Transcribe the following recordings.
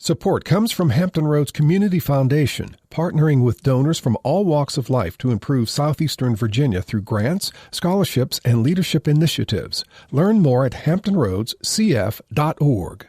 Support comes from Hampton Roads Community Foundation, partnering with donors from all walks of life to improve southeastern Virginia through grants, scholarships, and leadership initiatives. Learn more at hamptonroadscf.org.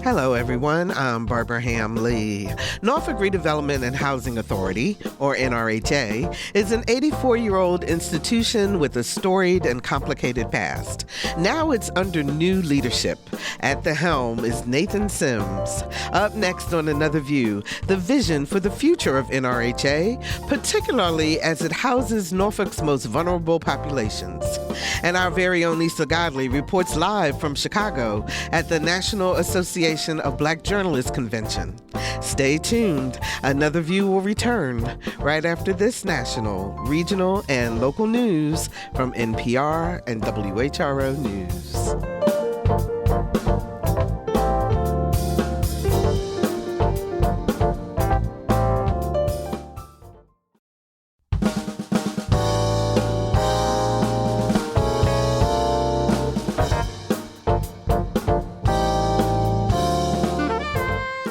Hello, everyone. I'm Barbara Ham-Lee. Norfolk Redevelopment and Housing Authority, or NRHA, is an 84-year-old institution with a storied and complicated past. Now it's under new leadership. At the helm is Nathan Sims. Up next on Another View, the vision for the future of NRHA, particularly as it houses Norfolk's most vulnerable populations. And our very own Lisa Godley reports live from Chicago at the National Association of Black Journalists Convention. Stay tuned. Another View will return right after this national, regional, and local news from NPR and WHRO News.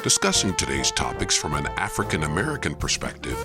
Discussing today's topics from an African-American perspective,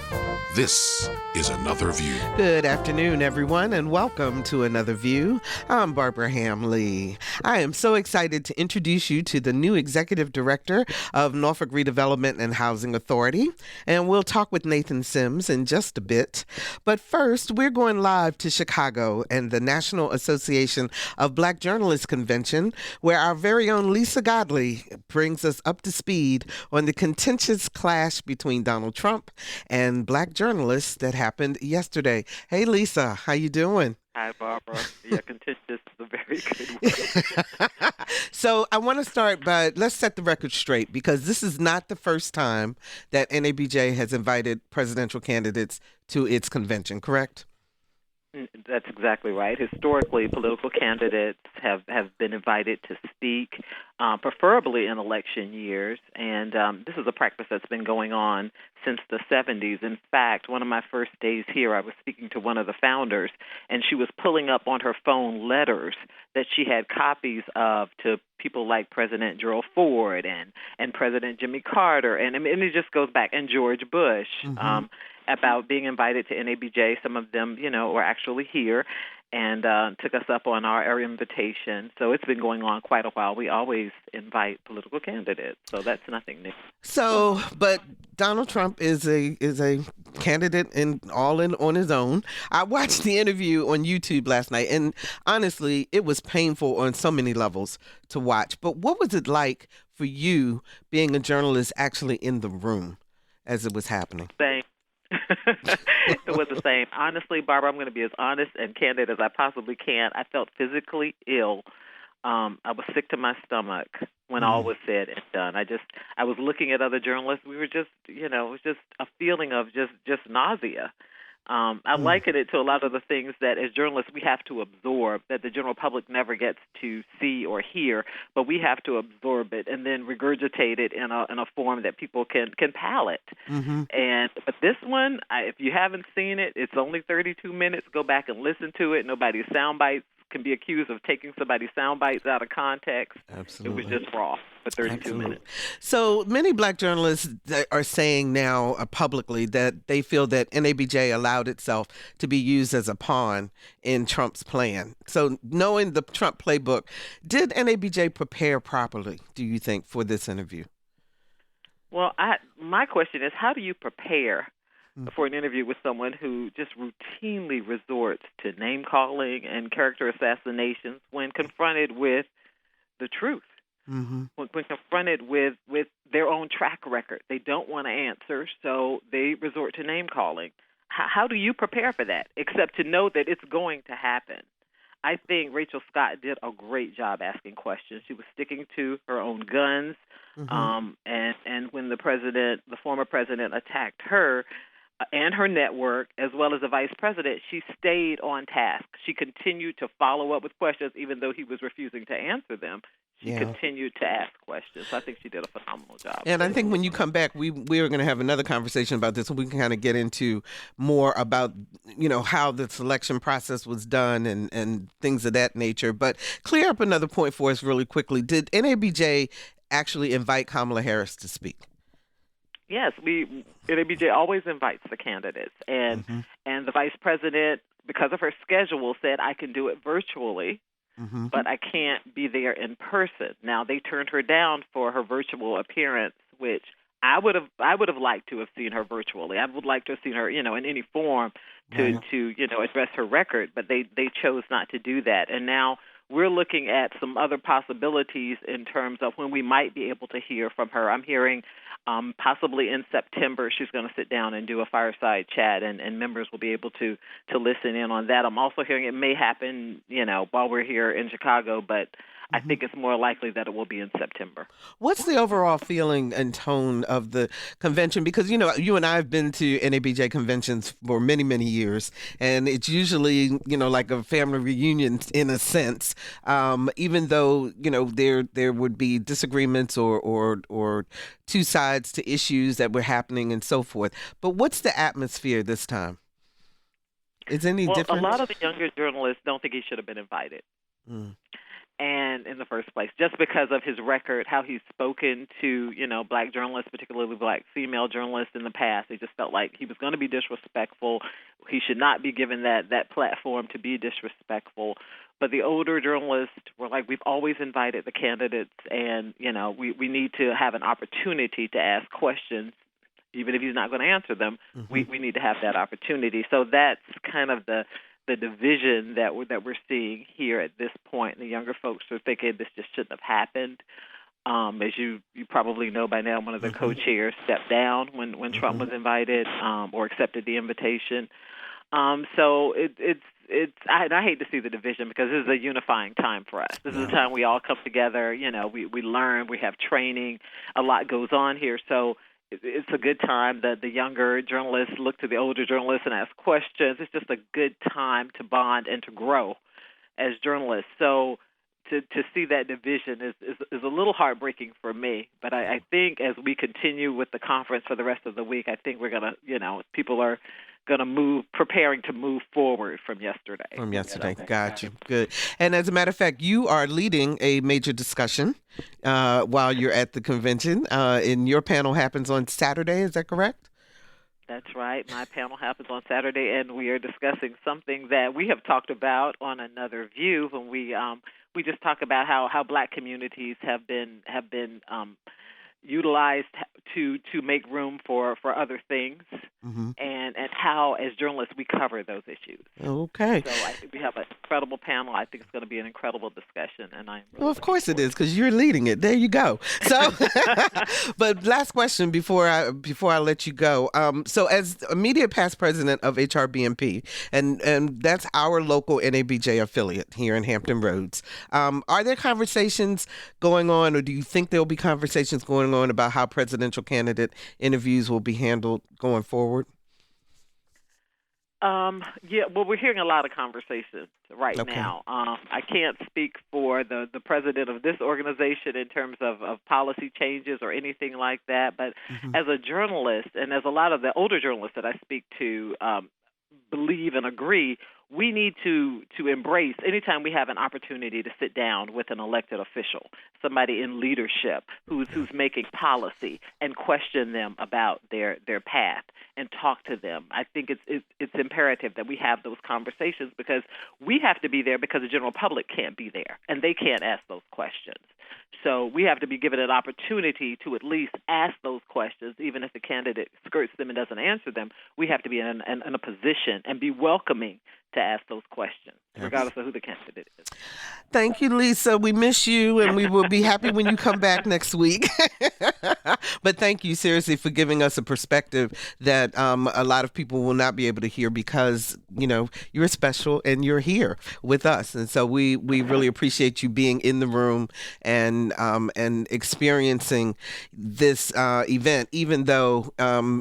this is Another View. Good afternoon, everyone, and welcome to Another View. I'm Barbara Ham-Lee. I am so excited to introduce you to the new Executive Director of Norfolk Redevelopment and Housing Authority, and we'll talk with Nathan Sims in just a bit. But first, we're going live to Chicago and the National Association of Black Journalists Convention, where our very own Lisa Godley brings us up to speed on the contentious clash between Donald Trump and black journalists that happened yesterday. Hey, Lisa, how you doing? Hi, Barbara. Yeah, contentious is a very good word. So I want to start by, let's set the record straight, because this is not the first time that NABJ has invited presidential candidates to its convention, correct? That's exactly right. Historically, political candidates have been invited to speak, preferably in election years, and this is a practice that's been going on since the 70s. In fact, one of my first days here, I was speaking to one of the founders, and she was pulling up on her phone letters that she had copies of to people like President Gerald Ford and President Jimmy Carter, and it just goes back, and George Bush. Mm-hmm. About being invited to NABJ. Some of them, were actually here and took us up on our invitation. So it's been going on quite a while. We always invite political candidates, so that's nothing new. So, but Donald Trump is a candidate on his own. I watched the interview on YouTube last night, and honestly, it was painful on so many levels to watch. But what was it like for you being a journalist actually in the room as it was happening? Same. It was the same. Honestly, Barbara, I'm going to be as honest and candid as I possibly can. I felt physically ill. I was sick to my stomach when all was said and done. I was looking at other journalists. We were just, it was just a feeling of just nausea. I liken it to a lot of the things that as journalists we have to absorb that the general public never gets to see or hear, but we have to absorb it and then regurgitate it in a form that people can palate. Mm-hmm. But this one, if you haven't seen it, it's only 32 minutes. Go back and listen to it. Nobody's sound bites can be accused of taking somebody's sound bites out of context. Absolutely. It was just raw for 32 minutes. So many black journalists are saying now publicly that they feel that NABJ allowed itself to be used as a pawn in Trump's plan. So knowing the Trump playbook, did NABJ prepare properly, do you think, for this interview? Well, my question is, how do you prepare for an interview with someone who just routinely resorts to name-calling and character assassinations when confronted with the truth? Mm-hmm. When confronted with their own track record, they don't want to answer, so they resort to name-calling. How do you prepare for that, except to know that it's going to happen? I think Rachel Scott did a great job asking questions. She was sticking to her own guns, and when the former president attacked her, and her network, as well as the vice president, she stayed on task. She continued to follow up with questions, even though he was refusing to answer them. She continued to ask questions. So I think she did a phenomenal job. And I think when you come back, we are going to have another conversation about this, and we can kind of get into more about, how the selection process was done and things of that nature. But clear up another point for us really quickly. Did NABJ actually invite Kamala Harris to speak? Yes, NABJ always invites the candidates, and the vice president, because of her schedule, said I can do it virtually, but I can't be there in person. Now they turned her down for her virtual appearance, which I would have liked to have seen her virtually. I would like to have seen her, in any form to address her record, but they chose not to do that, and now we're looking at some other possibilities in terms of when we might be able to hear from her. I'm hearing possibly in September she's going to sit down and do a fireside chat, and members will be able to listen in on that. I'm also hearing it may happen, while we're here in Chicago, but I think it's more likely that it will be in September. What's the overall feeling and tone of the convention? Because, you and I have been to NABJ conventions for many, many years, and it's usually, like a family reunion in a sense, even though, there would be disagreements or two sides to issues that were happening and so forth. But what's the atmosphere this time? Is any different? A lot of the younger journalists don't think he should have been invited. And in the first place, just because of his record, how he's spoken to, black journalists, particularly black female journalists in the past, they just felt like he was going to be disrespectful. He should not be given that platform to be disrespectful. But the older journalists were like, we've always invited the candidates, and, we need to have an opportunity to ask questions. Even if he's not going to answer them, we need to have that opportunity. So that's kind of the division that we're seeing here at this point. The younger folks are thinking this just shouldn't have happened. As you probably know by now, one of the co-chairs stepped down when Trump was invited or accepted the invitation. So I hate to see the division, because this is a unifying time for us. This is a time we all come together. We learn, we have training, a lot goes on here. So it's a good time that the younger journalists look to the older journalists and ask questions. It's just a good time to bond and to grow as journalists. So to see that division is a little heartbreaking for me. But I think as we continue with the conference for the rest of the week, I think we're going to, people are going to preparing to move forward from yesterday. Got you. Good. And as a matter of fact, you are leading a major discussion while you're at the convention, and your panel happens on Saturday. Is that correct? That's right. My panel happens on Saturday, and we are discussing something that we have talked about on Another View when we just talk about how black communities have been utilized to make room for other things, and how, as journalists, we cover those issues. Okay. So I think we have an incredible panel. I think it's going to be an incredible discussion, and I'm really of course it is, because you're leading it. There you go. So, but last question before I let you go. So, as immediate past president of HRBMP, and that's our local NABJ affiliate here in Hampton Roads, are there conversations going on, or do you think there will be conversations going on about how presidential candidate interviews will be handled going forward? Well, we're hearing a lot of conversations right now. I can't speak for the president of this organization in terms of policy changes or anything like that, but as a journalist, and as a lot of the older journalists that I speak to believe and agree, we need to embrace anytime we have an opportunity to sit down with an elected official, somebody in leadership who's making policy, and question them about their path and talk to them. I think it's imperative that we have those conversations, because we have to be there because the general public can't be there and they can't ask those questions. So we have to be given an opportunity to at least ask those questions, even if the candidate skirts them and doesn't answer them. We have to be in a position and be welcoming to ask those questions. regardless of who the candidate is. Thank you, Lisa. We miss you, and we will be happy when you come back next week. But thank you, seriously, for giving us a perspective that a lot of people will not be able to hear because, you're special and you're here with us. And so we really appreciate you being in the room and experiencing this event, even though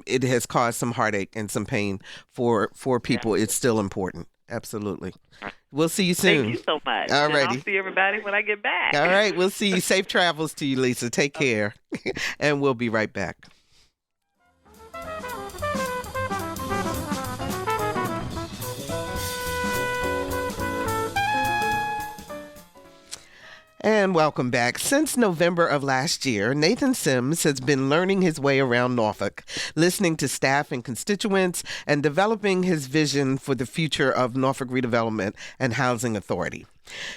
it has caused some heartache and some pain for people. It's still important. Absolutely. We'll see you soon. Thank you so much. All righty. I'll see everybody when I get back. All right. We'll see you. Safe travels to you, Lisa. Take care. And we'll be right back. And welcome back. Since November of last year, Nathan Sims has been learning his way around Norfolk, listening to staff and constituents, and developing his vision for the future of Norfolk Redevelopment and Housing Authority.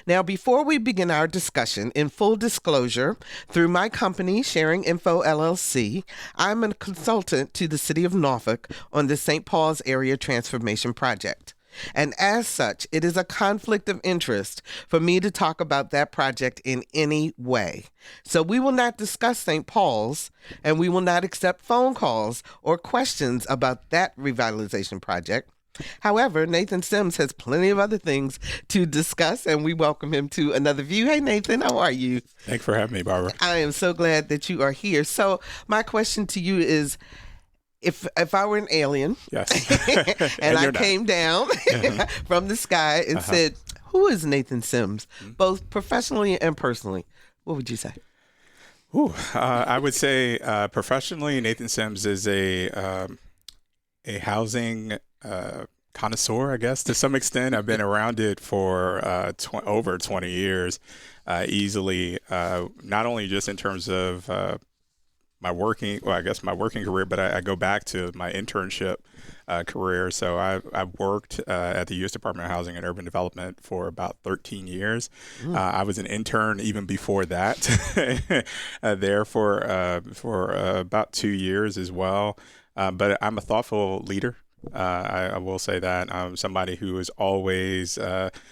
Now, before we begin our discussion, in full disclosure, through my company, Sharing Info LLC, I'm a consultant to the City of Norfolk on the St. Paul's Area Transformation Project. And as such, it is a conflict of interest for me to talk about that project in any way. So we will not discuss St. Paul's, and we will not accept phone calls or questions about that revitalization project. However, Nathan Sims has plenty of other things to discuss, and we welcome him to Another View. Hey, Nathan, how are you? Thanks for having me, Barbara. I am so glad that you are here. So my question to you is, if I were an alien, yes, and I came down from the sky and said, who is Nathan Sims, both professionally and personally, what would you say? I would say professionally, Nathan Sims is a housing connoisseur, I guess, to some extent. I've been around it for over 20 years, easily, not only just in terms of my working career, but I go back to my internship career. So I've worked at the U.S. Department of Housing and Urban Development for about 13 years. I was an intern even before that, there for about 2 years as well. But I'm a thoughtful leader. I will say that I'm somebody who is always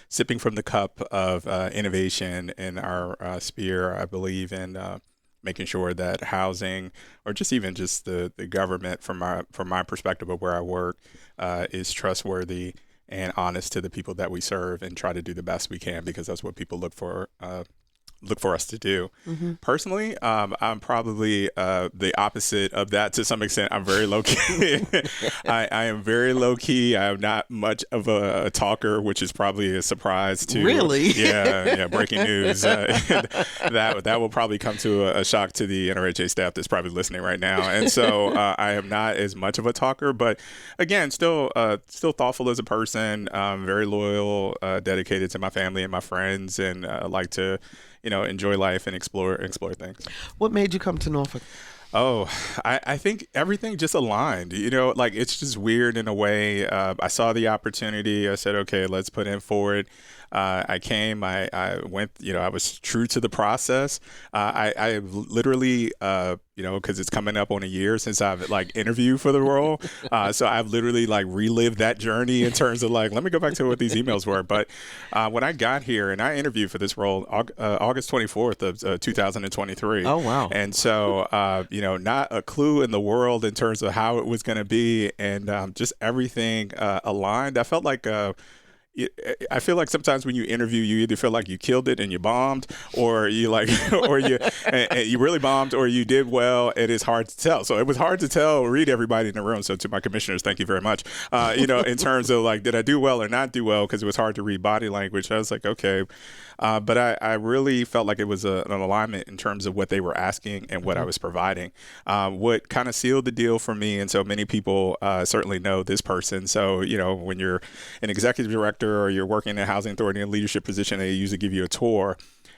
sipping from the cup of innovation in our sphere. I believe in making sure that housing, or just even just the government, from my perspective of where I work, is trustworthy and honest to the people that we serve, and try to do the best we can, because that's what people look for us to do. Personally, I'm probably the opposite of that to some extent. I'm very low key. I am very low key. I am not much of a talker, which is probably a surprise to. Really? Yeah. Breaking news. That will probably come to a shock to the NRHA staff that's probably listening right now. And so I am not as much of a talker, but again, still thoughtful as a person. Very loyal, dedicated to my family and my friends, and like to enjoy life and explore things. What made you come to Norfolk? Oh, I think everything just aligned. It's just weird in a way. I saw the opportunity. I said, okay, let's put in for it. I came, I went, I was true to the process. I literally, because it's coming up on a year since I've interviewed for the role. So I've literally relived that journey in terms of let me go back to what these emails were. But when I got here and I interviewed for this role, August 24th of 2023. Oh, wow. And so, not a clue in the world in terms of how it was going to be, and just everything aligned. I felt like I feel like sometimes when you interview, you either feel like you killed it and you bombed, or you or you and you really bombed, or you did well. It is hard to tell. So it was hard to read everybody in the room. So to my commissioners, thank you very much. In terms of did I do well or not do well? Because it was hard to read body language. I was like, okay. But I really felt like it was an alignment in terms of what they were asking and what I was providing. What kind of sealed the deal for me, and so many people certainly know this person. So, when you're an executive director or you're working in a housing authority in a leadership position, they usually give you a tour.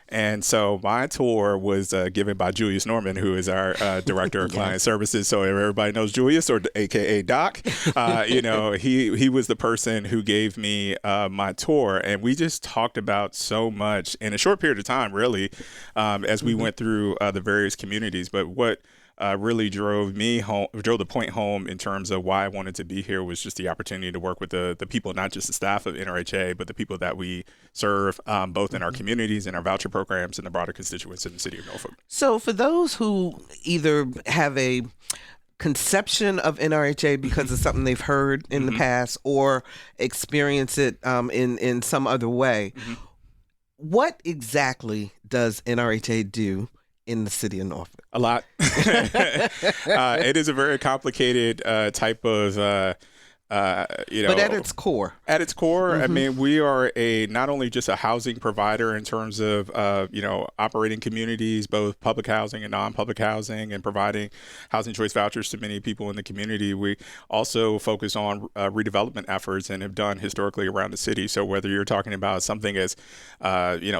And so my tour was given by Julius Norman, who is our director of client services. So everybody knows Julius, or AKA Doc. He was the person who gave me my tour, and we just talked about so much in a short period of time, really, as we went through the various communities. But what really drove the point home in terms of why I wanted to be here was just the opportunity to work with the people, not just the staff of NRHA, but the people that we serve both in our communities and our voucher programs and the broader constituents in the city of Norfolk. So for those who either have a conception of NRHA because of something they've heard in the past or experience it in some other way, what exactly does NRHA do in the city of Norfolk? A lot. It is a very complicated type of but at its core, I mean, we are not only just a housing provider in terms of, operating communities, both public housing and non-public housing, and providing housing choice vouchers to many people in the community. We also focus on redevelopment efforts and have done historically around the city. So whether you're talking about something as,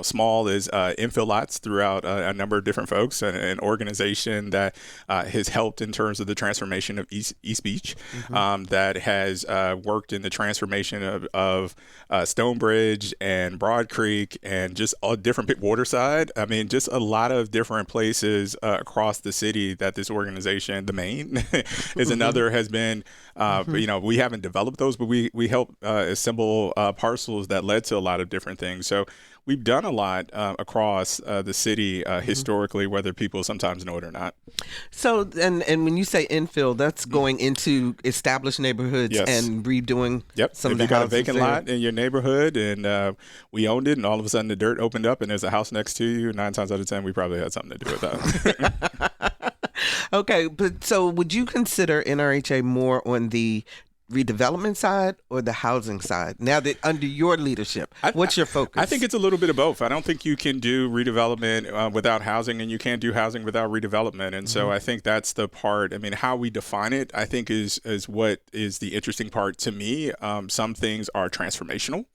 small as infill lots throughout a number of different folks, an organization that has helped in terms of the transformation of East Beach, that has worked in the transformation of Stonebridge and Broad Creek and just all different Waterside. I mean, just a lot of different places across the city that this organization, the Main, is another, has been. We haven't developed those, but we help assemble parcels that led to a lot of different things. So we've done a lot across the city historically, whether people sometimes know it or not. So, and when you say infill, that's going into established neighborhoods and redoing some of the houses. If you got a vacant lot in your neighborhood and we owned it, and all of a sudden the dirt opened up and there's a house next to you, 9 times out of 10, we probably had something to do with that. Okay, but so would you consider NRHA more on the redevelopment side or the housing side? Now that under your leadership, what's your focus? I think it's a little bit of both. I don't think you can do redevelopment without housing, and you can't do housing without redevelopment. And so I think that's the part. I mean, how we define it, I think is what is the interesting part to me. Some things are transformational.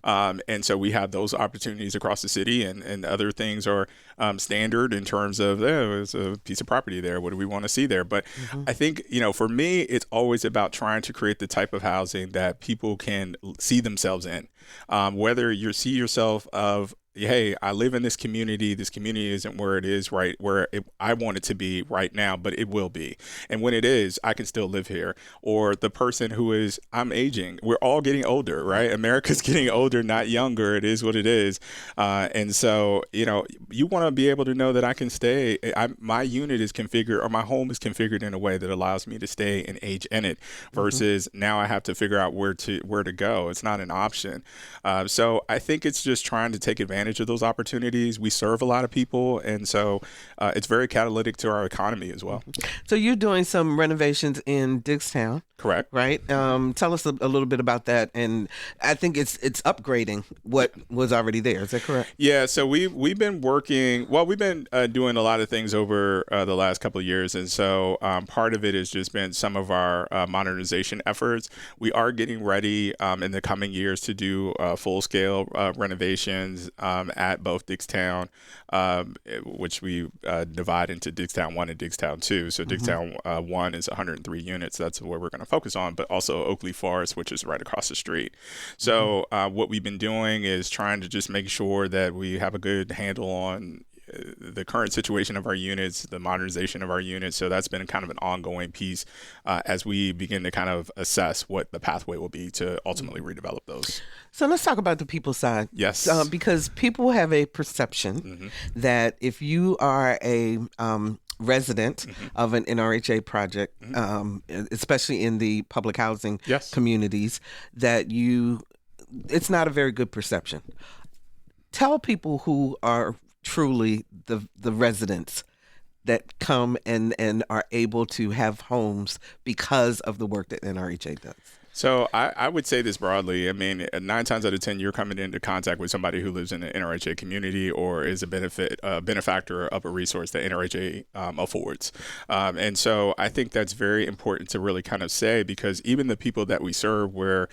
And so we have those opportunities across the city, and other things are standard in terms of there's a piece of property there. What do we want to see there? But I think, for me, it's always about trying to create the type of housing that people can see themselves in. Whether you see yourself of, hey, I live in this community isn't where it is I want it to be right now, but it will be. And when it is, I can still live here. Or the person who is, I'm aging. We're all getting older, right? America's getting older, not younger. It is what it is. And so, you want to be able to know that I can stay. My unit is configured, or my home is configured in a way that allows me to stay and age in it versus now I have to figure out where to go. It's not an option. So I think it's just trying to take advantage of those opportunities. We serve a lot of people, and so it's very catalytic to our economy as well. So you're doing some renovations in Diggstown. Correct. Right. Tell us a little bit about that. And I think it's upgrading what was already there. Is that correct? Yeah. So we've been working. Well, we've been doing a lot of things over the last couple of years, and so part of it has just been some of our modernization efforts. We are getting ready in the coming years to do full scale renovations at both Diggstown, which we divide into Diggstown 1 and Diggstown 2. So Diggstown 1 is 103 units. That's where we're going to focus on, but also Oakley Forest, which is right across the street. So what we've been doing is trying to just make sure that we have a good handle on the current situation of our units, the modernization of our units. So that's been kind of an ongoing piece as we begin to kind of assess what the pathway will be to ultimately redevelop those. So let's talk about the people side. Yes. Because people have a perception that if you are a resident of an NRHA project, especially in the public housing communities, that it's not a very good perception. Tell people who are truly the residents that come and are able to have homes because of the work that NRHA does. So I would say this broadly. I mean, 9 times out of 10, you're coming into contact with somebody who lives in an NRHA community or is a benefactor of a resource that NRHA affords. And so I think that's very important to really kind of say, because even the people that we serve, where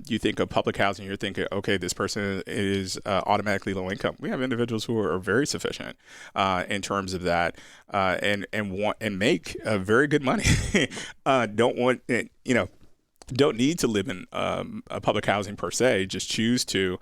you think of public housing, you're thinking, okay, this person is automatically low income. We have individuals who are very sufficient in terms of that and want and make very good money. Don't want it, don't need to live in a public housing per se, just choose to.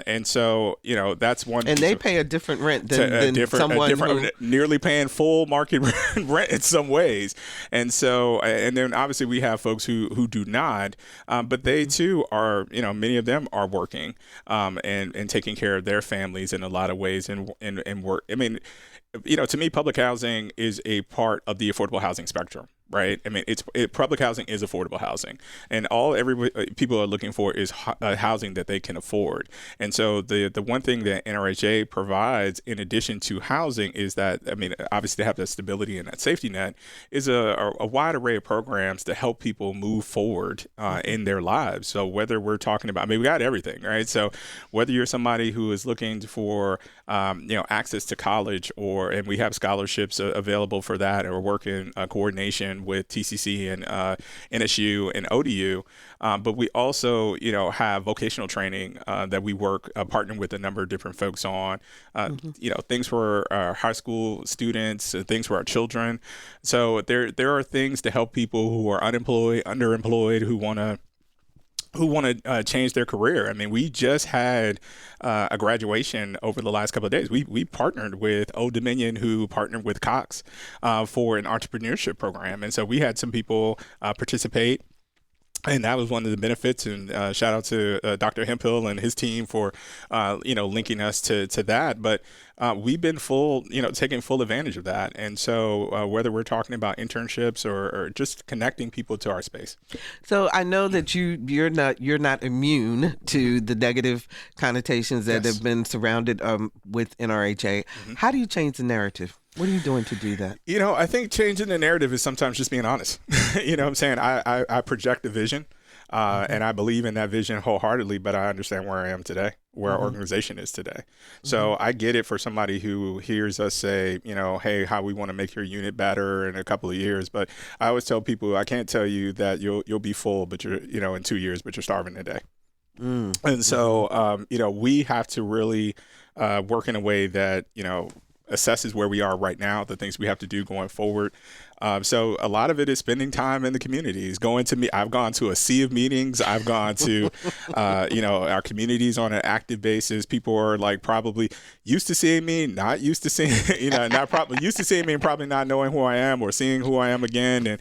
And so, that's one. And they pay a different rent than someone who... nearly paying full market rent in some ways. And so, and then obviously we have folks who do not, but they too are, many of them are working and taking care of their families in a lot of ways and work. I mean, to me, public housing is a part of the affordable housing spectrum. Right. I mean, public housing is affordable housing, and people are looking for is housing that they can afford. And so the one thing that NRHA provides in addition to housing is that, I mean, obviously to have that stability and that safety net is a wide array of programs to help people move forward in their lives. So whether we're talking about, I mean, we got everything, right? So whether you're somebody who is looking for, access to college, and we have scholarships available for that, or work in coordination with TCC and NSU and ODU, but we also, have vocational training that we work partnering with a number of different folks on, things for our high school students, things for our children. So there are things to help people who are unemployed, underemployed, who want to change their career. I mean, we just had a graduation over the last couple of days. We partnered with Old Dominion, who partnered with Cox for an entrepreneurship program. And so we had some people participate. And that was one of the benefits. And shout out to Dr. Hemphill and his team for, linking us to that. But we've been taking full advantage of that. And so whether we're talking about internships or just connecting people to our space. So I know that you're not immune to the negative connotations that have been surrounded with NRHA. How do you change the narrative? What are you doing to do that? I think changing the narrative is sometimes just being honest. What I'm saying? I project a vision, and I believe in that vision wholeheartedly, but I understand where I am today, where our organization is today. So I get it for somebody who hears us say, hey, how we want to make your unit better in a couple of years. But I always tell people, I can't tell you that you'll be full, but you're, in 2 years, but you're starving today. And so, we have to really work in a way that, assesses where we are right now, the things we have to do going forward. So a lot of it is spending time in the communities, I've gone to a sea of meetings. I've gone to, our communities on an active basis. People are like probably used to seeing me, not used to seeing, not probably used to seeing me and probably not knowing who I am or seeing who I am again. And,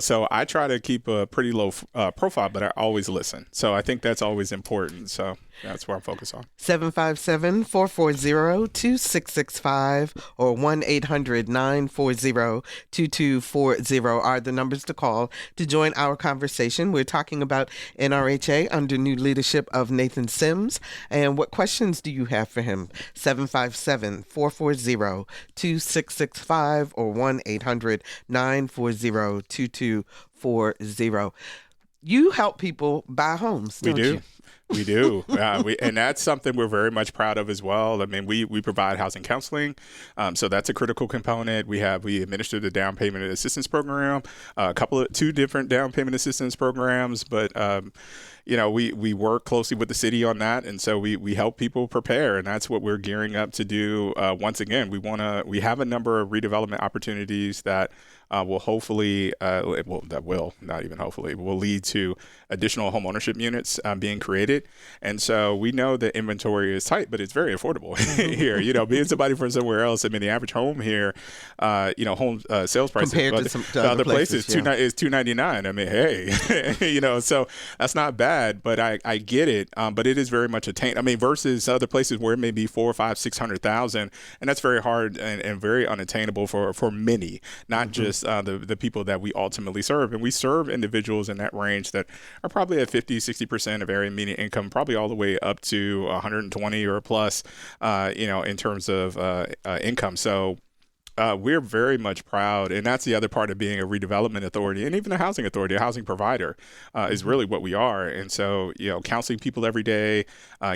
so I try to keep a pretty low profile, but I always listen. So I think that's always important. So that's where I'm focused on. 757-440-2665 or 1-800-940-2240 are the numbers to call to join our conversation. We're talking about NRHA under new leadership of Nathan Sims. And what questions do you have for him? 757-440-2665 or 1-800-940-2240. You help people buy homes, don't you? We do. And that's something we're very much proud of as well. I mean, we provide housing counseling. So that's a critical component. We administer the down payment assistance program, two different down payment assistance programs, but we work closely with the city on that. And so we help people prepare, and that's what we're gearing up to do. Once again, we have a number of redevelopment opportunities that will hopefully, will lead to additional home ownership units being created. And so we know the inventory is tight, but it's very affordable here. Being somebody from somewhere else, I mean, the average home here, home sales prices compared to other places is $299. I mean, hey, so that's not bad, but I get it. But it is very much attainable. I mean, versus other places where it may be $400,000, $500,000, and that's very hard and very unattainable for many, not just the people that we ultimately serve. And we serve individuals in that range that are probably at 50-60% of area median income, probably all the way up to 120 or plus, in terms of income. So we're very much proud, and that's the other part of being a redevelopment authority and even a housing authority, a housing provider, is really what we are. And so, counseling people every day,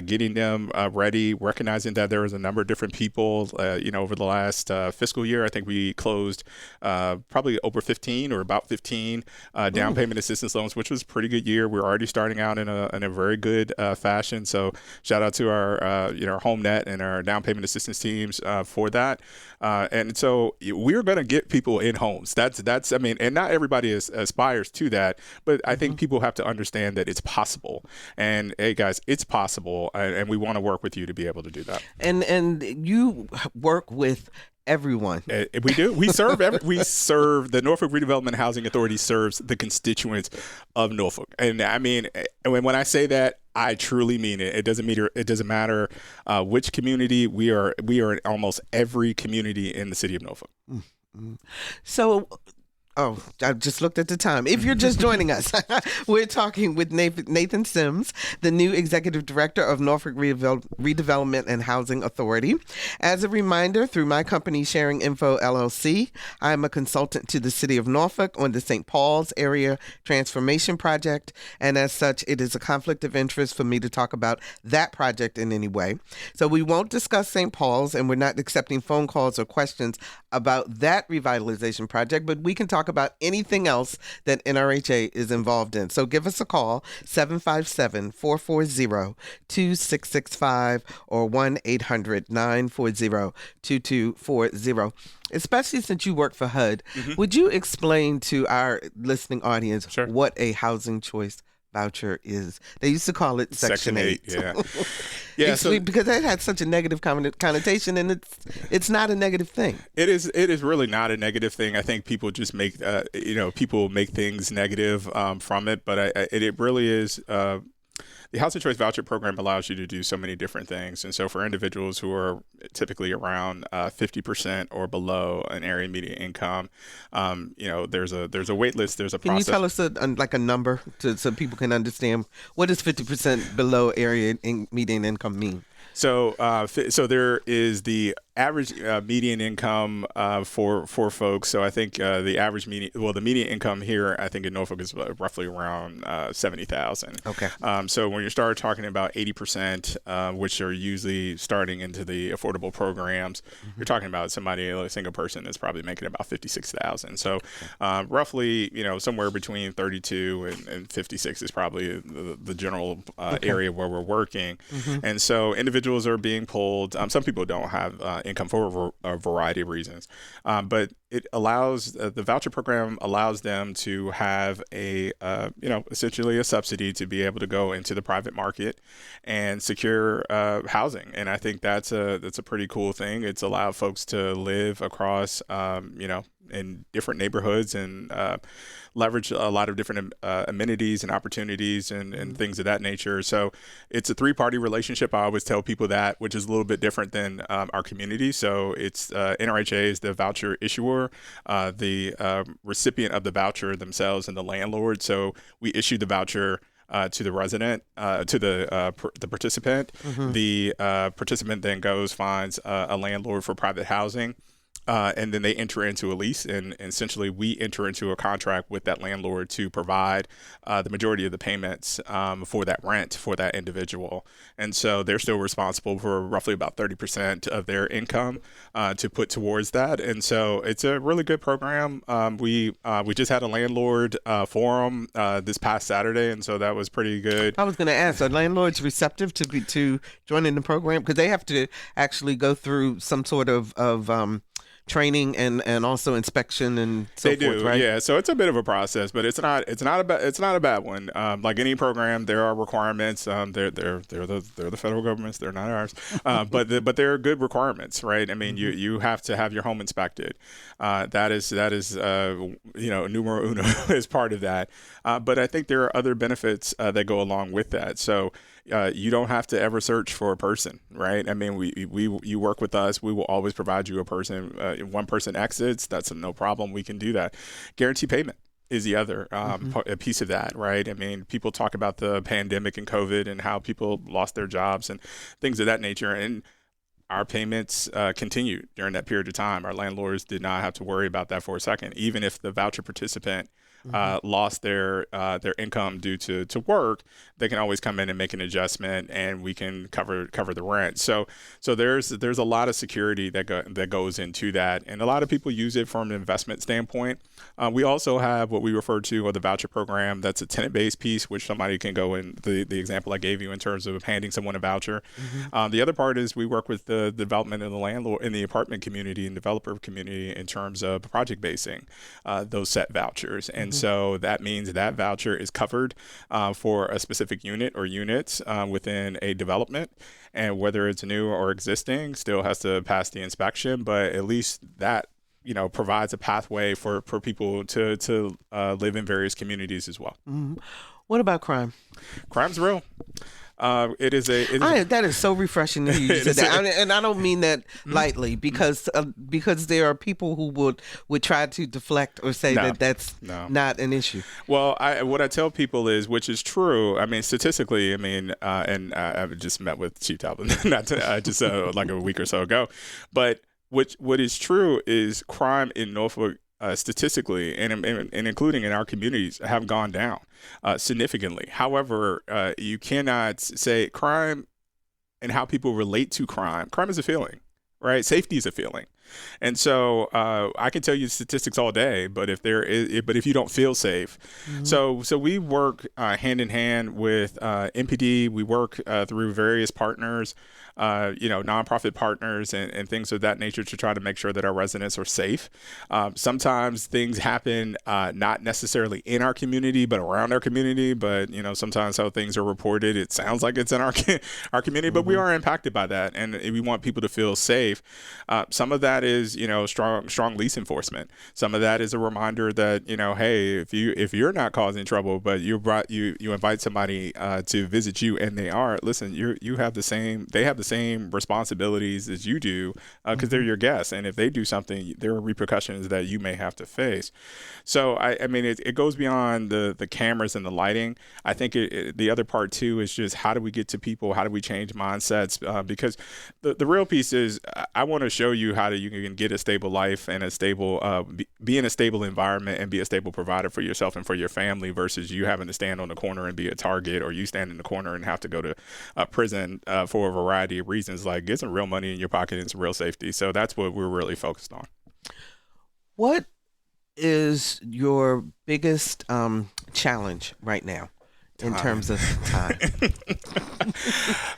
getting them ready, recognizing that there was a number of different people, over the last fiscal year. I think we closed probably over 15 or about 15 down payment assistance loans, which was a pretty good year. We're already starting out in a very good fashion. So shout out to our HomeNet and our down payment assistance teams for that. And so so we're going to get people in homes. That's I mean, and not everybody aspires to that, but I think people have to understand that it's possible. And hey, guys, it's possible, and we want to work with you to be able to do that. And you work with everyone. We do. We serve the Norfolk Redevelopment and Housing Authority serves the constituents of Norfolk. And I mean, when I say that, I truly mean it. It doesn't matter which community. We are in almost every community in the city of Norfolk. Mm-hmm. So, I just looked at the time. If you're just joining us, we're talking with Nathan Sims, the new Executive Director of Norfolk Redevelopment and Housing Authority. As a reminder, through my company, Sharing Info LLC, I am a consultant to the City of Norfolk on the St. Paul's Area Transformation Project, and as such, it is a conflict of interest for me to talk about that project in any way. So we won't discuss St. Paul's, and we're not accepting phone calls or questions about that revitalization project, but we can talk about anything else that NRHA is involved in. So give us a call, 757-440-2665 or 1-800-940-2240. Especially since you work for HUD, would you explain to our listening audience what a housing choice voucher is? They used to call it Section 8. Yeah. Because that had such a negative connotation, and it's not a negative thing. It is really not a negative thing. I think people just make people make things negative from it, but it really is. The Housing Choice Voucher Program allows you to do so many different things. And so for individuals who are typically around 50% or below an area median income, there's a wait list, there's a process. Can you tell us a number so people can understand what does 50% below area median income mean? So there is the average median income for folks. So I think the median income here, I think in Norfolk is roughly around $70,000. Okay. So when you start talking about 80%, which are usually starting into the affordable programs, you're talking about a single person that's probably making about $56,000. So roughly, somewhere between 32 and 56 is probably the general area where we're working. And so individuals are being pulled. Some people don't have income for a variety of reasons, but it allows the voucher program allows them to have essentially a subsidy to be able to go into the private market and secure housing. And I think that's a pretty cool thing. It's allowed folks to live across in different neighborhoods and leverage a lot of different amenities and opportunities and things of that nature. So it's a three-party relationship. I always tell people that, which is a little bit different than our community. So it's NRHA is the voucher issuer, the recipient of the voucher themselves, and the landlord. So we issue the voucher to the resident, to the participant. The participant then finds a landlord for private housing. And then they enter into a lease, and essentially we enter into a contract with that landlord to provide the majority of the payments for that rent for that individual. And so they're still responsible for roughly about 30% of their income to put towards that. And so it's a really good program. We just had a landlord forum this past Saturday, and so that was pretty good. I was going to ask, are landlords receptive to joining the program? Because they have to actually go through some sort of training and also inspection and so forth, they do, right? Yeah. So it's a bit of a process, but it's not a bad one. Like any program, there are requirements. They're the federal government's. They're not ours. But there are good requirements, right? I mean, you have to have your home inspected. That is numero uno as part of that. But I think there are other benefits that go along with that. So you don't have to ever search for a person, right? I mean, you work with us. We will always provide you a person. If one person exits, that's no problem. We can do that. Guarantee payment is the other a piece of that, right? I mean, people talk about the pandemic and COVID and how people lost their jobs and things of that nature. And our payments continued during that period of time. Our landlords did not have to worry about that for a second. Even if the voucher participant lost their income due to work, they can always come in and make an adjustment, and we can cover the rent. So there's a lot of security that goes into that, and a lot of people use it from an investment standpoint. We also have what we refer to as the voucher program. That's a tenant-based piece, which somebody can go in the example I gave you in terms of handing someone a voucher. The other part is we work with the development and the landlord in the apartment community and developer community in terms of project basing those set vouchers. And so that means that voucher is covered for a specific unit or units within a development. And whether it's new or existing, still has to pass the inspection, but at least that provides a pathway for people to live in various communities as well. What about crime? Crime's real. That is so refreshing to hear you say that. And I don't mean that lightly, because there are people who would try to deflect or say that's not an issue. Well, what I tell people is, which is true. I mean, statistically, and I just met with Chief Talbot just like a week or so ago, but what is true is crime in Norfolk, statistically and including in our communities, have gone down significantly. However, you cannot say crime and how people relate to crime. Crime is a feeling, right? Safety is a feeling. And so I can tell you statistics all day, but if you don't feel safe, so we work hand in hand with MPD. We work through various partners, nonprofit partners and things of that nature to try to make sure that our residents are safe. Sometimes things happen not necessarily in our community, but around our community. But sometimes how things are reported, it sounds like it's in our community, but we are impacted by that, and we want people to feel safe. Some of that is strong lease enforcement. Some of that is a reminder that hey, if you're not causing trouble, but you invite somebody to visit you and they are, listen, they have the same responsibilities as you do because they're your guests, and if they do something, there are repercussions that you may have to face. So I mean it goes beyond the cameras and the lighting. I think the other part too is just how do we get to people, how do we change mindsets, because the real piece is I want to show you how you can get a stable life and a stable be in a stable environment and be a stable provider for yourself and for your family, versus you having to stand on the corner and be a target, or you stand in the corner and have to go to prison for a variety of reasons. Like, get some real money in your pocket and some real safety. So that's what we're really focused on. What is your biggest challenge right now in terms of time?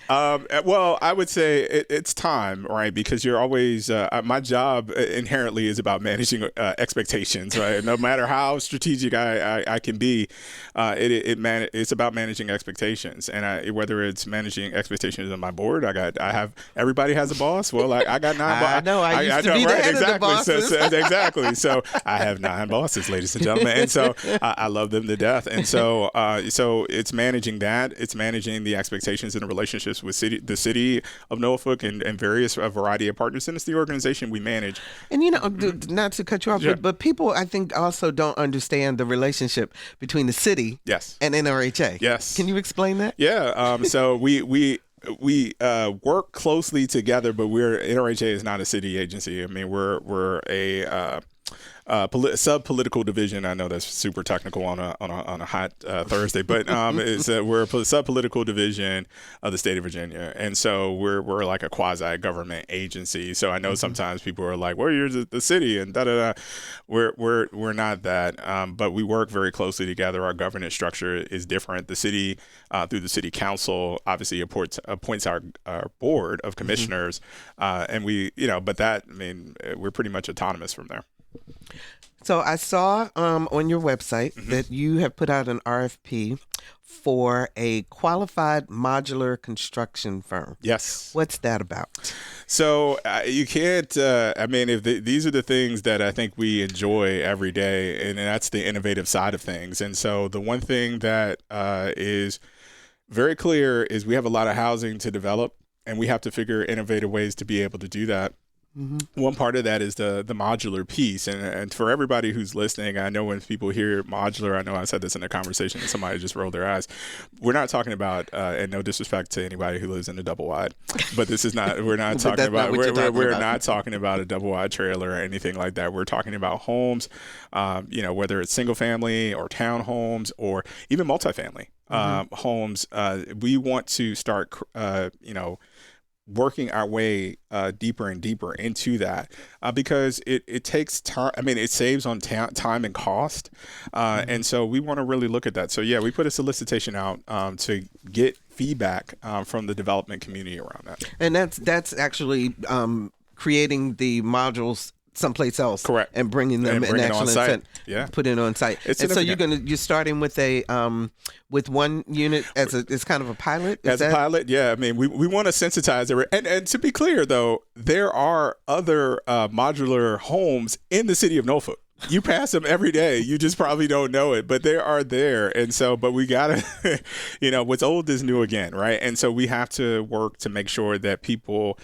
Well, I would say it's time, right? Because you're always, my job inherently is about managing expectations, right? No matter how strategic I can be, it's about managing expectations. And whether it's managing expectations on my board, everybody has a boss. Well, I got 9 bosses. I know, I used to be the head of the bosses. Exactly. So I have 9 bosses, ladies and gentlemen. And so I love them to death. And so it's managing that. It's managing the expectations and the relationships with the city of Norfolk and various variety of partners. And it's the organization we manage. And, not to cut you off, but people, I think, also don't understand the relationship between the city and NRHA. Yes. Can you explain that? Yeah. So we work closely together, but NRHA is not a city agency. I mean, we're a sub-political division. I know that's super technical on a hot Thursday, but we're a sub-political division of the state of Virginia, and so we're like a quasi-government agency. So I know sometimes people are like, "Well, you're the city," and da da da. We're not that, but we work very closely together. Our governance structure is different. The city, through the city council, obviously appoints our board of commissioners, and we're pretty much autonomous from there. So I saw on your website that you have put out an RFP for a qualified modular construction firm. Yes. What's that about? So you can't, these are the things that I think we enjoy every day, and that's the innovative side of things. And so the one thing that is very clear is we have a lot of housing to develop, and we have to figure innovative ways to be able to do that. One part of that is the modular piece. And for everybody who's listening, I know when people hear modular, I know I said this in a conversation and somebody just rolled their eyes. We're not talking about, and no disrespect to anybody who lives in a double wide, but this is not, we're not talking about, we're not talking about a double wide trailer or anything like that. We're talking about homes, whether it's single family or townhomes or even multifamily homes. We want to start, working our way deeper and deeper into that because it takes time. I mean, it saves on time and cost. And so we want to really look at that. So, yeah, we put a solicitation out to get feedback from the development community around that. And that's actually creating the modules someplace else, correct, and bringing them and on site. Yeah, put it on site. And so you're starting with with one unit it's kind of a pilot. A pilot, yeah. I mean, we want to sensitize it. And to be clear, though, there are other modular homes in the city of Norfolk. You pass them every day. You just probably don't know it, but they are there. And so, but we got to, what's old is new again, right? And so we have to work to make sure that people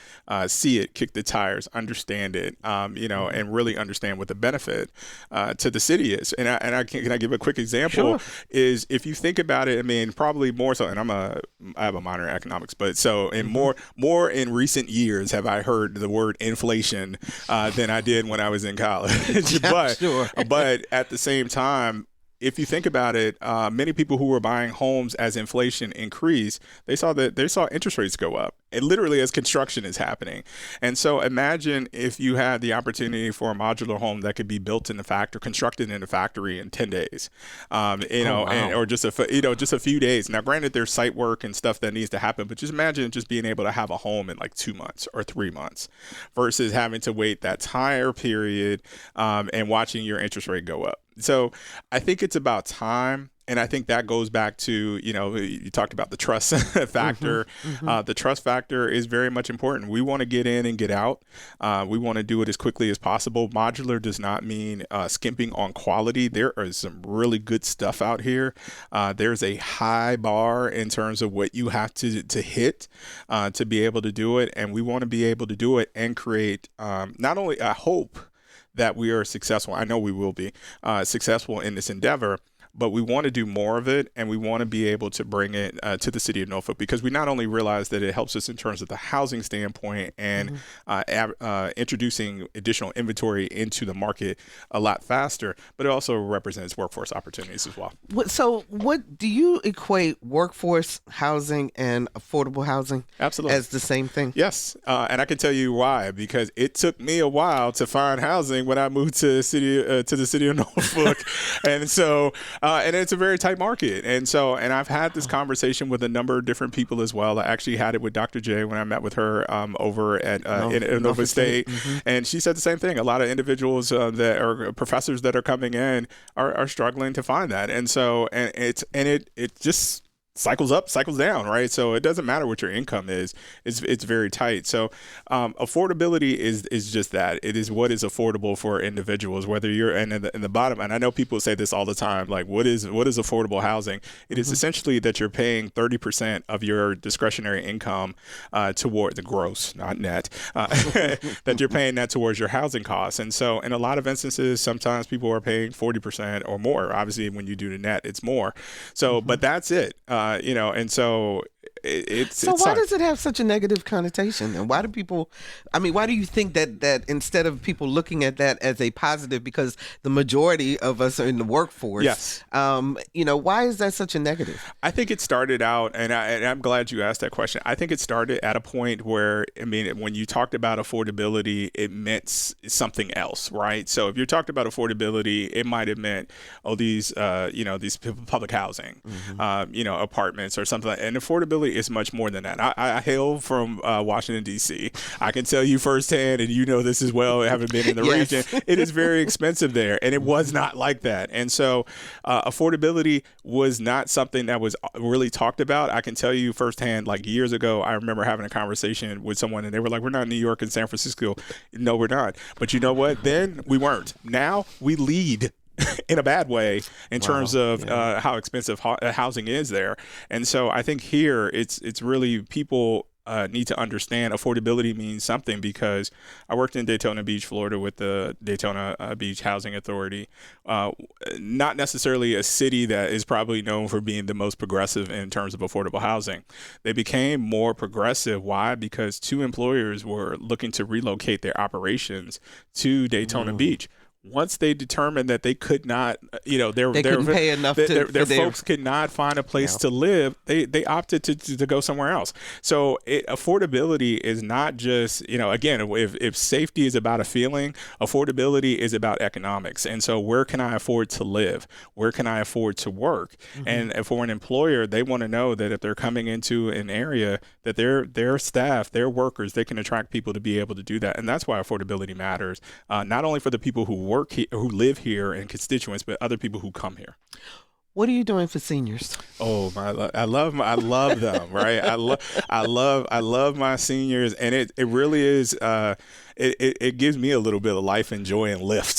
see it, kick the tires, understand it, and really understand what the benefit to the city is. And can I give a quick example? Sure. Is if you think about it, I mean, probably more so, and I have a minor in economics, but so in more in recent years have I heard the word inflation than I did when I was in college. But sure. But at the same time, if you think about it, many people who were buying homes as inflation increased, they saw interest rates go up. It literally as construction is happening. And so imagine if you had the opportunity for a modular home that could be built in the factory, constructed in a factory in 10 days, or just a few days. Now, granted, there's site work and stuff that needs to happen, but just imagine just being able to have a home in like 2 months or 3 months versus having to wait that entire period and watching your interest rate go up. So I think it's about time. And I think that goes back to, you talked about the trust factor. The trust factor is very much important. We want to get in and get out. We want to do it as quickly as possible. Modular does not mean skimping on quality. There is some really good stuff out here. There's a high bar in terms of what you have to hit to be able to do it. And we want to be able to do it and create not only a hope that we are successful. I know we will be successful in this endeavor, but we want to do more of it, and we want to be able to bring it to the city of Norfolk because we not only realize that it helps us in terms of the housing standpoint and introducing additional inventory into the market a lot faster, but it also represents workforce opportunities as well. So what do you equate workforce housing and affordable housing Absolutely. As the same thing? Yes, and I can tell you why, because it took me a while to find housing when I moved to the city of Norfolk, and so and it's a very tight market. And I've had this conversation with a number of different people as well. I actually had it with Dr. J when I met with her over at in Norfolk State. And she said the same thing. A lot of individuals that are professors that are coming in are struggling to find that. And it just cycles up, cycles down, right? So it doesn't matter what your income is. It's very tight. So affordability is just that. It is what is affordable for individuals, whether you're in the bottom. And I know people say this all the time, like what is affordable housing? It is essentially that you're paying 30% of your discretionary income toward the gross, not net, that you're paying that towards your housing costs. And so in a lot of instances, sometimes people are paying 40% or more. Obviously, when you do the net, it's more. So, but that's it. And so it's why does it have such a negative connotation? And why do you think that instead of people looking at that as a positive, because the majority of us are in the workforce, yes. Why is that such a negative? I think it started out, and I'm glad you asked that question. I think it started at a point where, when you talked about affordability, it meant something else, right? So if you talked about affordability, it might have meant, these public housing, apartments or something like that. And affordability is much more than that. I hail from Washington, D.C. I can tell you firsthand, and you know this as well, having been in the yes. region, it is very expensive there. And it was not like that. And so affordability was not something that was really talked about. I can tell you firsthand, like years ago, I remember having a conversation with someone and they were like, we're not in New York and San Francisco. No, we're not. But you know what? Then we weren't. Now we lead in a bad way in terms of how expensive housing is there. And so I think here it's really people need to understand affordability means something, because I worked in Daytona Beach, Florida with the Daytona Beach Housing Authority. Not necessarily a city that is probably known for being the most progressive in terms of affordable housing. They became more progressive. Why? Because two employers were looking to relocate their operations to Daytona Beach. Once they determined that they could not, they couldn't pay enough their folks could not find a place to live, they opted to go somewhere else. So affordability is not just, again, if safety is about a feeling, affordability is about economics. And so where can I afford to live? Where can I afford to work? And for an employer, they want to know that if they're coming into an area, that their staff, their workers, they can attract people to be able to do that. And that's why affordability matters, not only for the people who work here, who live here, and constituents, but other people who come here. What are you doing for seniors? Oh, I love them, right? I love my seniors, and it really is. It gives me a little bit of life and joy and lift.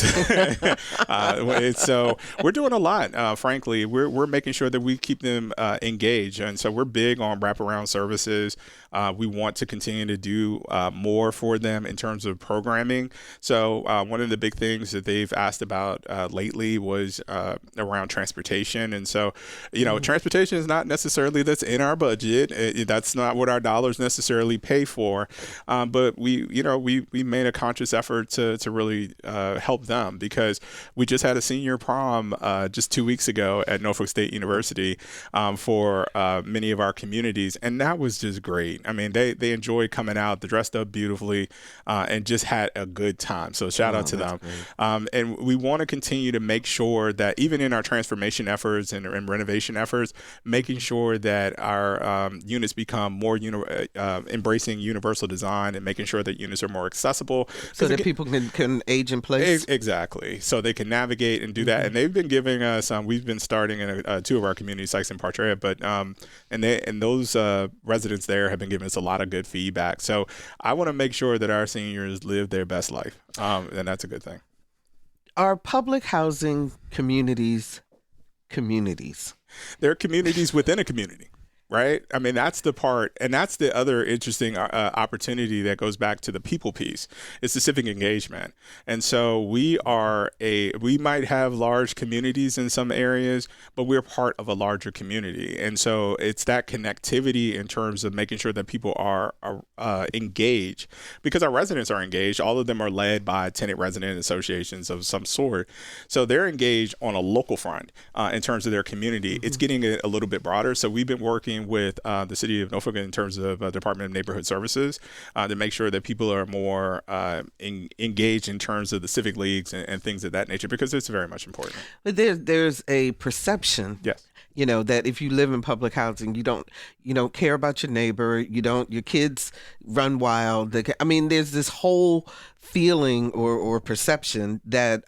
So we're doing a lot. Frankly, we're making sure that we keep them engaged, and so we're big on wraparound services. We want to continue to do more for them in terms of programming. So one of the big things that they've asked about lately was around transportation, and so transportation is not necessarily that's in our budget. That's not what our dollars necessarily pay for, but we made a conscious effort to really help them, because we just had a senior prom just 2 weeks ago at Norfolk State University for many of our communities, and that was just great. I mean, they enjoyed coming out, they dressed up beautifully, and just had a good time. So shout out to them. And we want to continue to make sure that even in our transformation efforts and renovation efforts, making sure that our units become more embracing universal design, and making sure that units are more accessible, so that people can age in place. Exactly, so they can navigate and do that. And they've been giving us. We've been starting in 2 of our community sites in Partrea, but and those residents there have been giving us a lot of good feedback. So I want to make sure that our seniors live their best life, and that's a good thing. Are public housing communities? They're communities within a community. Right? I mean, that's the part, and that's the other interesting opportunity that goes back to the people piece. It's the civic engagement. And so we might have large communities in some areas, but we're part of a larger community. And so it's that connectivity in terms of making sure that people are engaged, because our residents are engaged. All of them are led by tenant resident associations of some sort. So they're engaged on a local front in terms of their community. It's getting a little bit broader. So we've been working with the city of Norfolk in terms of Department of Neighborhood Services to make sure that people are more engaged in terms of the civic leagues and things of that nature, because it's very much important. But there's a perception. Yes. That if you live in public housing, you don't care about your neighbor. Your kids run wild. There's this whole feeling or perception that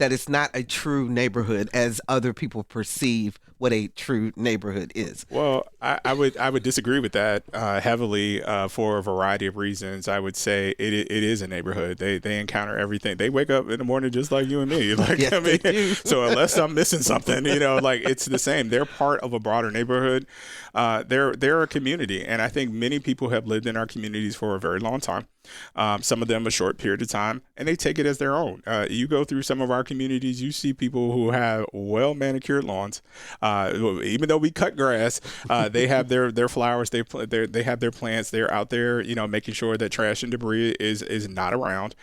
it's not a true neighborhood as other people perceive what a true neighborhood is. Well, I would disagree with that heavily for a variety of reasons. I would say it is a neighborhood. They encounter everything. They wake up in the morning just like you and me. Yes, they do. So unless I'm missing something, it's the same. They're part of a broader neighborhood. They're a community, and I think many people have lived in our communities for a very long time. Some of them a short period of time, and they take it as their own. You go through some of our communities, you see people who have well manicured lawns. Even though we cut grass, they have their flowers, they have their plants. They're out there, making sure that trash and debris is not around.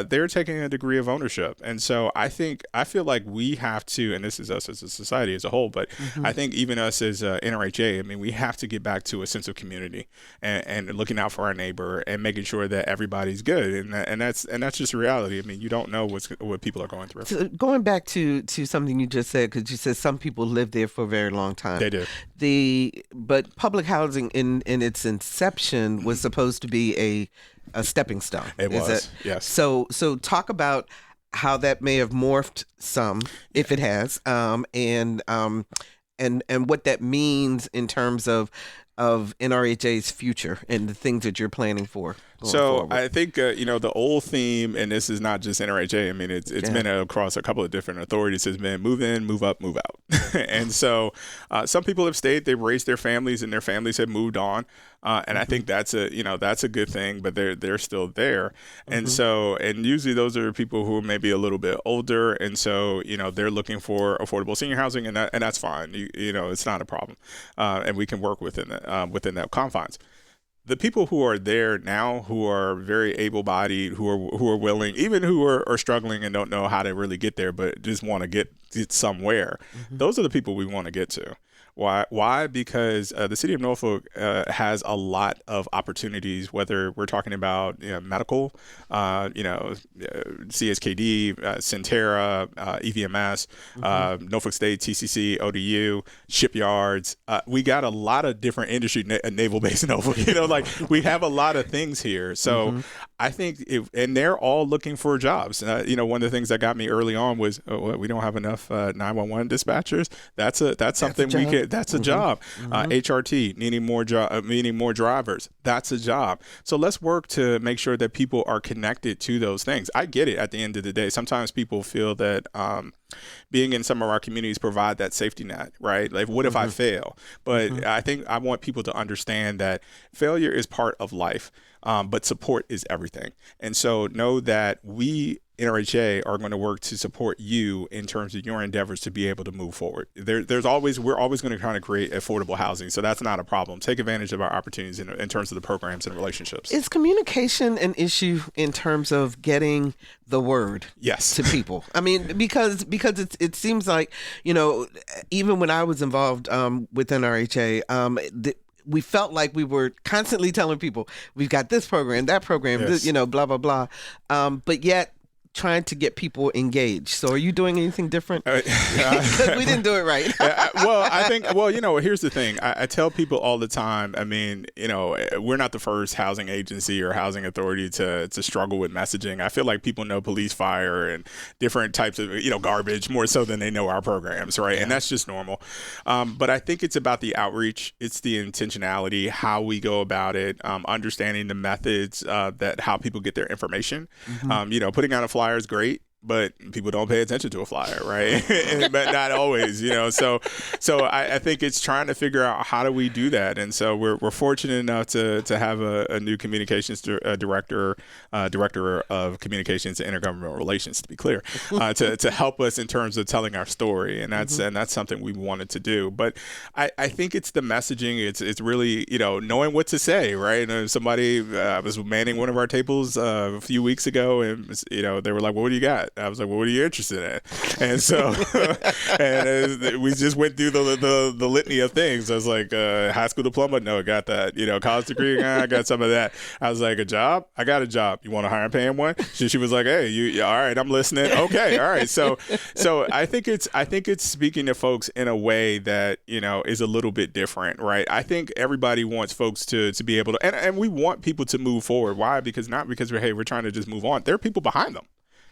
They're taking a degree of ownership, and so I feel like we have to, and this is us as a society as a whole, but I think even us as NRHA, we have to get back to a sense of community and looking out for our neighbor and making sure that everybody's good, and that's just reality. You don't know what people are going through. So going back to something you just said, because you said some people live there for a very long time. They do. But public housing in its inception was supposed to be a stepping stone. It was. Yes. So talk about how that may have morphed some, if it has, and what that means in terms of NRHA's future and the things that you're planning for. So forward. I think, the old theme, and this is not just NRHA, I mean, it's been across a couple of different authorities, has been move in, move up, move out. And so some people have stayed, they've raised their families, and their families have moved on. And I think that's a good thing, but they're still there. And so, and usually those are people who may be a little bit older. And so, they're looking for affordable senior housing, and that's fine. It's not a problem. And we can work within that confines. The people who are there now, who are very able-bodied, who are willing, even who are struggling and don't know how to really get there, but just want to get somewhere, those are the people we want to get to. Why? Because the city of Norfolk has a lot of opportunities, whether we're talking about medical, CSKD, Centera, EVMS, Norfolk State, TCC, ODU, shipyards. We got a lot of different industry, naval base in Norfolk. We have a lot of things here. So I think, and they're all looking for jobs. One of the things that got me early on was, we don't have enough 911 dispatchers. That's something we can. That's a job. HRT needing more drivers. That's a job. So let's work to make sure that people are connected to those things. I get it. At the end of the day, sometimes people feel that being in some of our communities provide that safety net, right? Like, what if I fail? But I think I want people to understand that failure is part of life, but support is everything. And so know that we, NRHA, are going to work to support you in terms of your endeavors to be able to move forward. We're always going to kind of create affordable housing. So that's not a problem. Take advantage of our opportunities in terms of the programs and relationships. Is communication an issue in terms of getting the word to people? I mean, because it seems like, even when I was involved with NRHA, we felt like we were constantly telling people, we've got this program, that program, this, blah, blah, blah. But yet, trying to get people engaged. So are you doing anything different? Because we didn't do it right. Here's the thing. I tell people all the time, I mean, we're not the first housing agency or housing authority to struggle with messaging. I feel like people know police, fire, and different types of, garbage more so than they know our programs, right? Yeah. And that's just normal. But I think it's about the outreach. It's the intentionality, how we go about it, understanding the methods how people get their information. Putting out a flyer is great, but people don't pay attention to a flyer, right? But not always, So I think it's trying to figure out how do we do that. And so we're fortunate enough to have a new communications director of communications and intergovernmental relations, to be clear, to help us in terms of telling our story. And that's something we wanted to do. But I think it's the messaging. It's really, knowing what to say, right? And somebody was manning one of our tables a few weeks ago, and, they were like, well, what do you got? I was like, well, what are you interested in? And so we just went through the litany of things. I was like, high school diploma? No, I got that. College degree? I got some of that. I was like, a job? I got a job. You want a higher paying one? She was like, hey, all right, I'm listening. Okay, all right. So I think it's speaking to folks in a way that, is a little bit different, right? I think everybody wants folks to be able to, and we want people to move forward. Why? Not because we're trying to just move on. There are people behind them.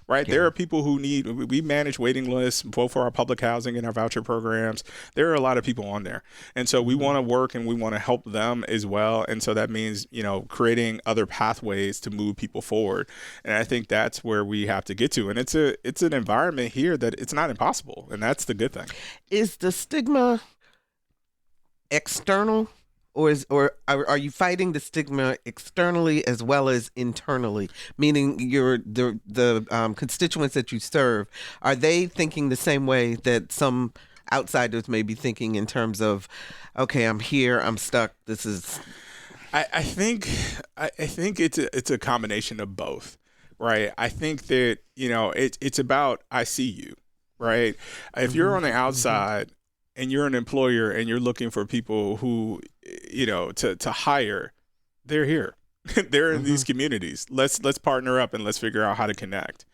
Right. Yeah. There are people who we manage waiting lists, both for our public housing and our voucher programs. There are a lot of people on there. And so we want to work and we want to help them as well. And so that means, creating other pathways to move people forward. And I think that's where we have to get to. And it's an environment here that it's not impossible. And that's the good thing. Is the stigma external? Or are you fighting the stigma externally as well as internally? Meaning the constituents that you serve, are they thinking the same way that some outsiders may be thinking in terms of, okay, I'm here, I'm stuck, this is... I think it's a combination of both, right? I think that, it's about, I see you, right? If you're on the outside and you're an employer and you're looking for people who, to hire, they're here. They're in these communities. Let's partner up and let's figure out how to connect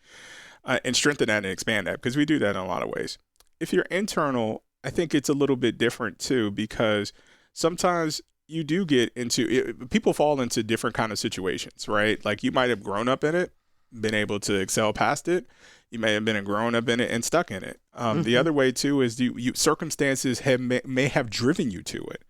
and strengthen that and expand that, because we do that in a lot of ways. If you're internal, I think it's a little bit different too, because sometimes you do get into people fall into different kind of situations, right? Like you might have grown up in it, been able to excel past it. You may have been grown up in it and stuck in it. The other way too is circumstances may have driven you to it.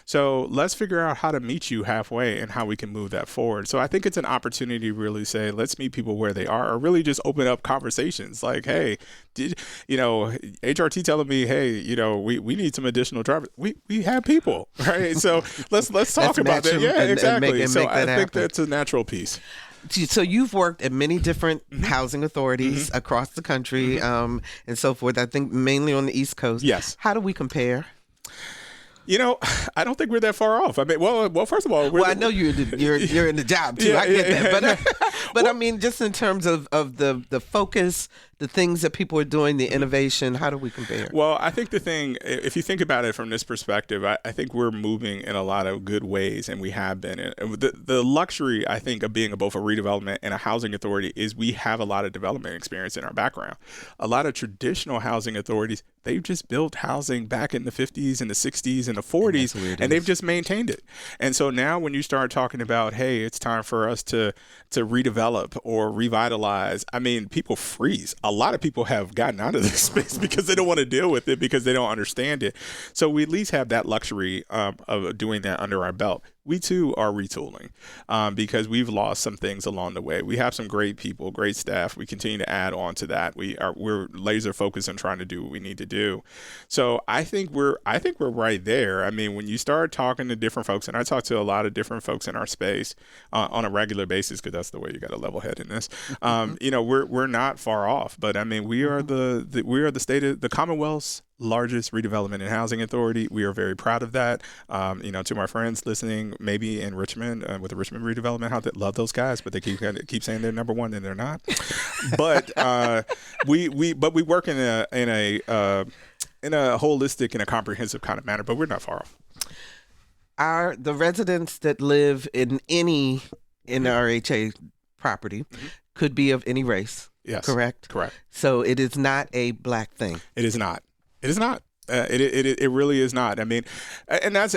So let's figure out how to meet you halfway and how we can move that forward. So I think it's an opportunity to really say, let's meet people where they are, or really just open up conversations like, hey, did HRT telling me, hey, we need some additional drivers. We have people, right? So let's talk about that. Yeah, exactly. So I think that's a natural piece. So you've worked at many different housing authorities across the country and so forth. I think mainly on the East Coast. Yes. How do we compare? I don't think we're that far off. I mean, well, first of all, I know you're in the job too. I get that, but I mean, just in terms of the focus, the things that people are doing, the innovation, how do we compare? Well, I think the thing, if you think about it from this perspective, I think we're moving in a lot of good ways, and we have been. The luxury, I think, of being both a redevelopment and a housing authority is we have a lot of development experience in our background. A lot of traditional housing authorities, they've just built housing back in the 50s and the 60s and the 40s, and they've just maintained it. And so now when you start talking about, hey, it's time for us to redevelop or revitalize, I mean, people freeze. A lot of people have gotten out of this space because they don't want to deal with it, because they don't understand it. So we at least have that luxury of doing that under our belt. We too are retooling because we've lost some things along the way. We have some great people, great staff. We continue to add on to that. We're laser focused on trying to do what we need to do. So I think we're right there. I mean, when you start talking to different folks, and I talk to a lot of different folks in our space on a regular basis, because that's the way you got to level head in this. We're not far off, but I mean, we are the state of the Commonwealth's largest redevelopment and housing authority. We are very proud of that. To my friends listening, maybe in Richmond with the Richmond redevelopment, how they love those guys, but they keep saying they're number one and they're not. But we work in a holistic and a comprehensive kind of manner, but we're not far off. The residents that live in any NRHA property could be of any race. Yes. Correct? Correct. So it is not a black thing. It is not. It is not. It really is not. I mean, and that's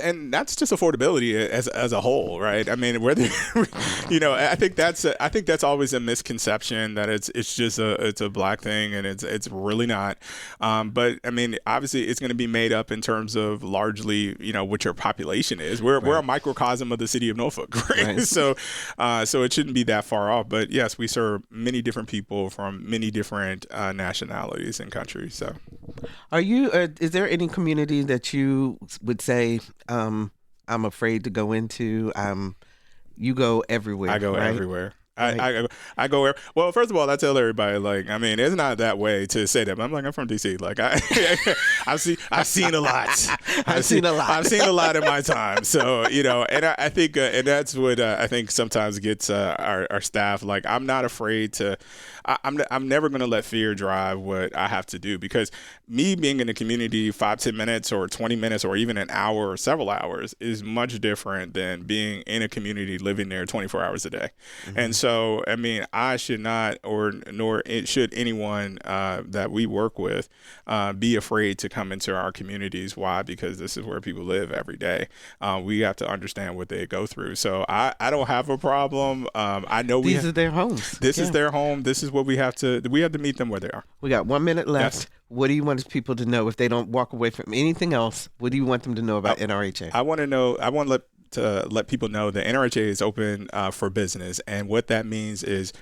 just affordability as a whole, right? I mean, whether I think that's always a misconception that it's just a black thing, and it's really not. But I mean, obviously, it's going to be made up in terms of largely what your population is. We're a microcosm of the city of Norfolk, right? So it shouldn't be that far off. But yes, we serve many different people from many different nationalities and countries. So, is there any community that you would say I'm afraid to go into? You go everywhere. I go right? everywhere. I go where. Well, first of all, I tell everybody, like, I mean, it's not that way to say that. But I'm like, I'm from DC. Like, I've seen a lot. I've seen a lot in my time. So and I think, and that's what I think sometimes gets our staff. Like, I'm not afraid to. I'm never going to let fear drive what I have to do, because me being in the community 5-10 minutes or 20 minutes or even an hour or several hours is much different than being in a community living there 24 hours a day. And so, I mean, I should not, nor should anyone that we work with be afraid to come into our communities. Why? Because this is where people live every day. We have to understand what they go through. So I don't have a problem. I know these are their homes. This is their home. This is what we have to meet them where they are. We got 1 minute left. Yes. What do you want people to know if they don't walk away from anything else? What do you want them to know about NRHA? I want to let people know that NRHA is open for business, and what that means is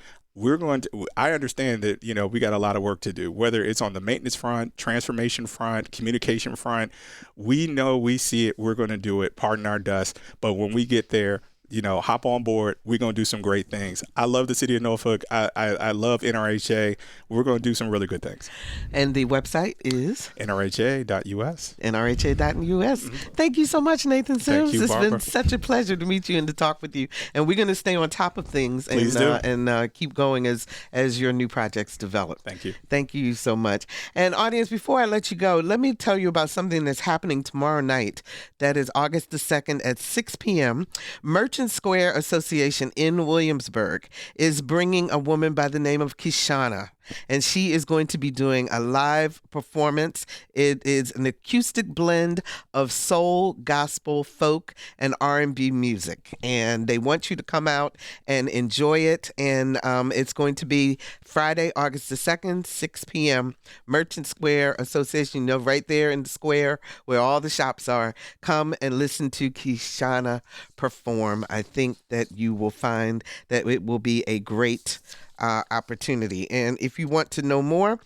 I understand that, we got a lot of work to do, whether it's on the maintenance front, transformation front, communication front. We know, we see it, we're going to do it, pardon our dust. But when we get there, hop on board. We're going to do some great things. I love the city of Norfolk. I love NRHA. We're going to do some really good things. And the website is? NRHA.us. NRHA.us. Thank you so much, Nathan Sims. Thank you, It's Barbara. been such a pleasure to meet you and to talk with you. And we're going to stay on top of things and keep going as your new projects develop. Thank you. Thank you so much. And audience, before I let you go, let me tell you about something that's happening tomorrow night. That is August the 2nd at 6 p.m. Merchant Square Association in Williamsburg is bringing a woman by the name of Kishana. and she is going to be doing a live performance. It is an acoustic blend of soul, gospel, folk, and R&B music, and they want you to come out and enjoy it. And it's going to be Friday, August the 2nd, 6 p.m., Merchant Square Association, right there in the square where all the shops are. Come and listen to Kishana perform. I think that you will find that it will be a great opportunity. And if you want to know more,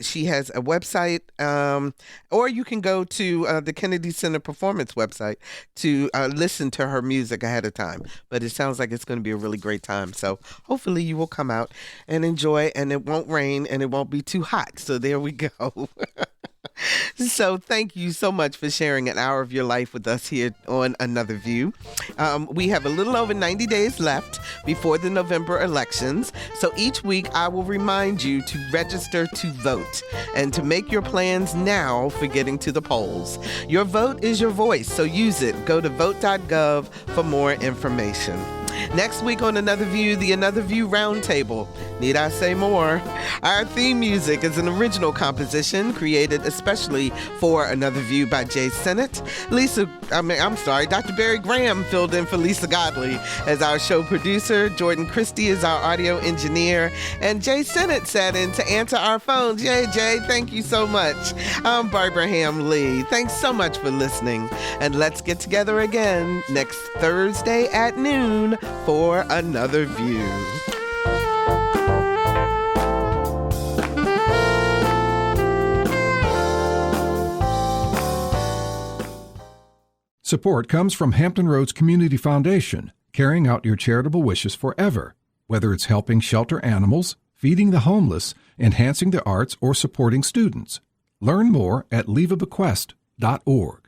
she has a website, or you can go to the Kennedy Center Performance website to listen to her music ahead of time. But it sounds like it's going to be a really great time. So hopefully you will come out and enjoy, and it won't rain and it won't be too hot. So there we go. So thank you so much for sharing an hour of your life with us here on Another View. We have a little over 90 days left before the November elections. So each week I will remind you to register to vote and to make your plans now for getting to the polls. Your vote is your voice, so use it. Go to vote.gov for more information. Next week on Another View, the Another View Roundtable. Need I say more? Our theme music is an original composition created especially for Another View by Jay Sennett. Dr. Barry Graham filled in for Lisa Godley as our show producer. Jordan Christie is our audio engineer. And Jay Sennett sat in to answer our phones. Yay, Jay, thank you so much. I'm Barbara Ham Lee. Thanks so much for listening. And let's get together again next Thursday at noon for Another View. Support comes from Hampton Roads Community Foundation, carrying out your charitable wishes forever. Whether it's helping shelter animals, feeding the homeless, enhancing the arts, or supporting students. Learn more at leaveabequest.org.